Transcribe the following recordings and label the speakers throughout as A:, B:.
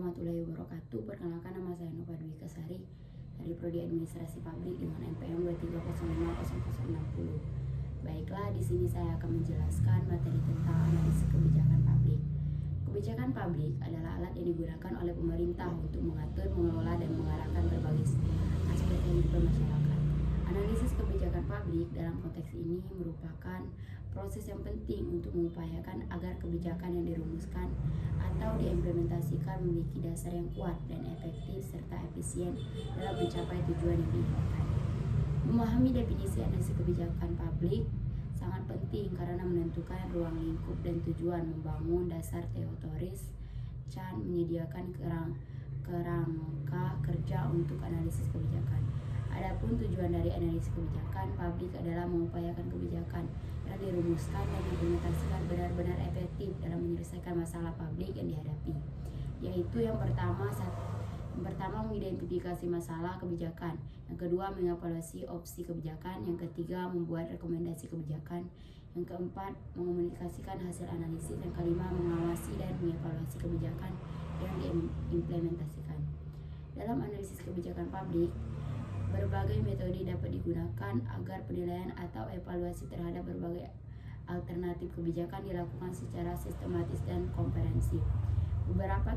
A: warahmatullahi wabarakatuh. Perkenalkan, nama saya Nova Dwi Kesari dari Prodi Administrasi Publik dengan NPM 2305060. Baiklah, di sini saya akan menjelaskan materi tentang analisis kebijakan publik. Kebijakan publik adalah alat yang digunakan oleh pemerintah untuk mengatur, mengelola, dan mengarahkan berbagai aspek kehidupan masyarakat. Analisis kebijakan publik dalam konteks ini merupakan proses yang penting untuk mengupayakan agar kebijakan yang dirumuskan atau diimplementasikan memiliki dasar yang kuat dan efektif serta efisien dalam mencapai tujuan yang diinginkan. Memahami definisi analisis kebijakan publik sangat penting karena menentukan ruang lingkup dan tujuan membangun dasar teoris dan menyediakan kerangka kerja untuk analisis kebijakan. Adapun tujuan dari analisis kebijakan publik adalah mengupayakan kebijakan yang dirumuskan dan diimplementasikan benar-benar efektif dalam menyelesaikan masalah publik yang dihadapi, yaitu yang pertama mengidentifikasi masalah kebijakan, yang kedua mengevaluasi opsi kebijakan, yang ketiga membuat rekomendasi kebijakan, yang keempat mengomunikasikan hasil analisis, yang kelima mengawasi dan mengevaluasi kebijakan yang diimplementasikan. Dalam analisis kebijakan publik, berbagai metode dapat digunakan agar penilaian atau evaluasi terhadap berbagai alternatif kebijakan dilakukan secara sistematis dan komprehensif. Beberapa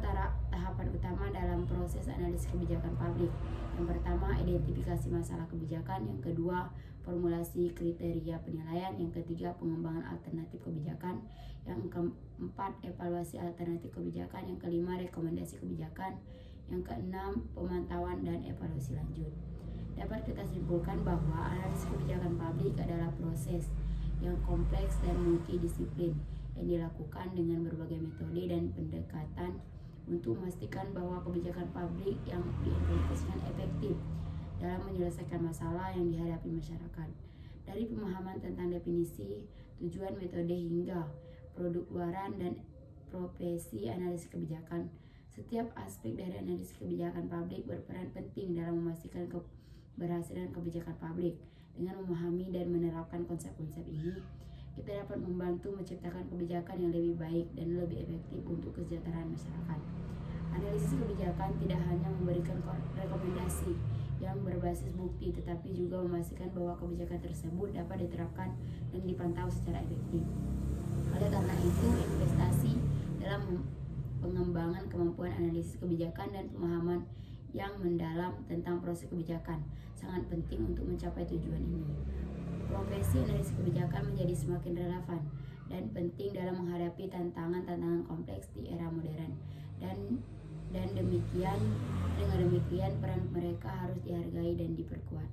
A: tahapan utama dalam proses analisis kebijakan publik. Yang pertama, identifikasi masalah kebijakan. Yang kedua, formulasi kriteria penilaian. Yang ketiga, pengembangan alternatif kebijakan. Yang keempat, evaluasi alternatif kebijakan. Yang kelima, rekomendasi kebijakan. Yang keenam, pemantauan dan evaluasi lanjut. Dapat kita simpulkan bahwa analisis kebijakan publik adalah proses yang kompleks dan multidisiplin yang dilakukan dengan berbagai metode dan pendekatan untuk memastikan bahwa kebijakan publik yang diimplementasikan efektif dalam menyelesaikan masalah yang dihadapi masyarakat. Dari pemahaman tentang definisi, tujuan, metode hingga produk luaran dan profesi analisis kebijakan, setiap aspek dari analisis kebijakan publik berperan penting dalam memastikan keberhasilan kebijakan publik. Dengan memahami dan menerapkan konsep-konsep ini, kita dapat membantu menciptakan kebijakan yang lebih baik dan lebih efektif untuk kesejahteraan masyarakat. Analisis kebijakan tidak hanya memberikan rekomendasi yang berbasis bukti, tetapi juga memastikan bahwa kebijakan tersebut dapat diterapkan dan dipantau secara efektif. Oleh karena itu, investasi dalam pengembangan kemampuan analisis kebijakan dan pemahaman yang mendalam tentang proses kebijakan sangat penting untuk mencapai tujuan ini. Profesi analisis kebijakan menjadi semakin relevan dan penting dalam menghadapi tantangan-tantangan kompleks di era modern, dan dengan demikian peran mereka harus dihargai dan diperkuat.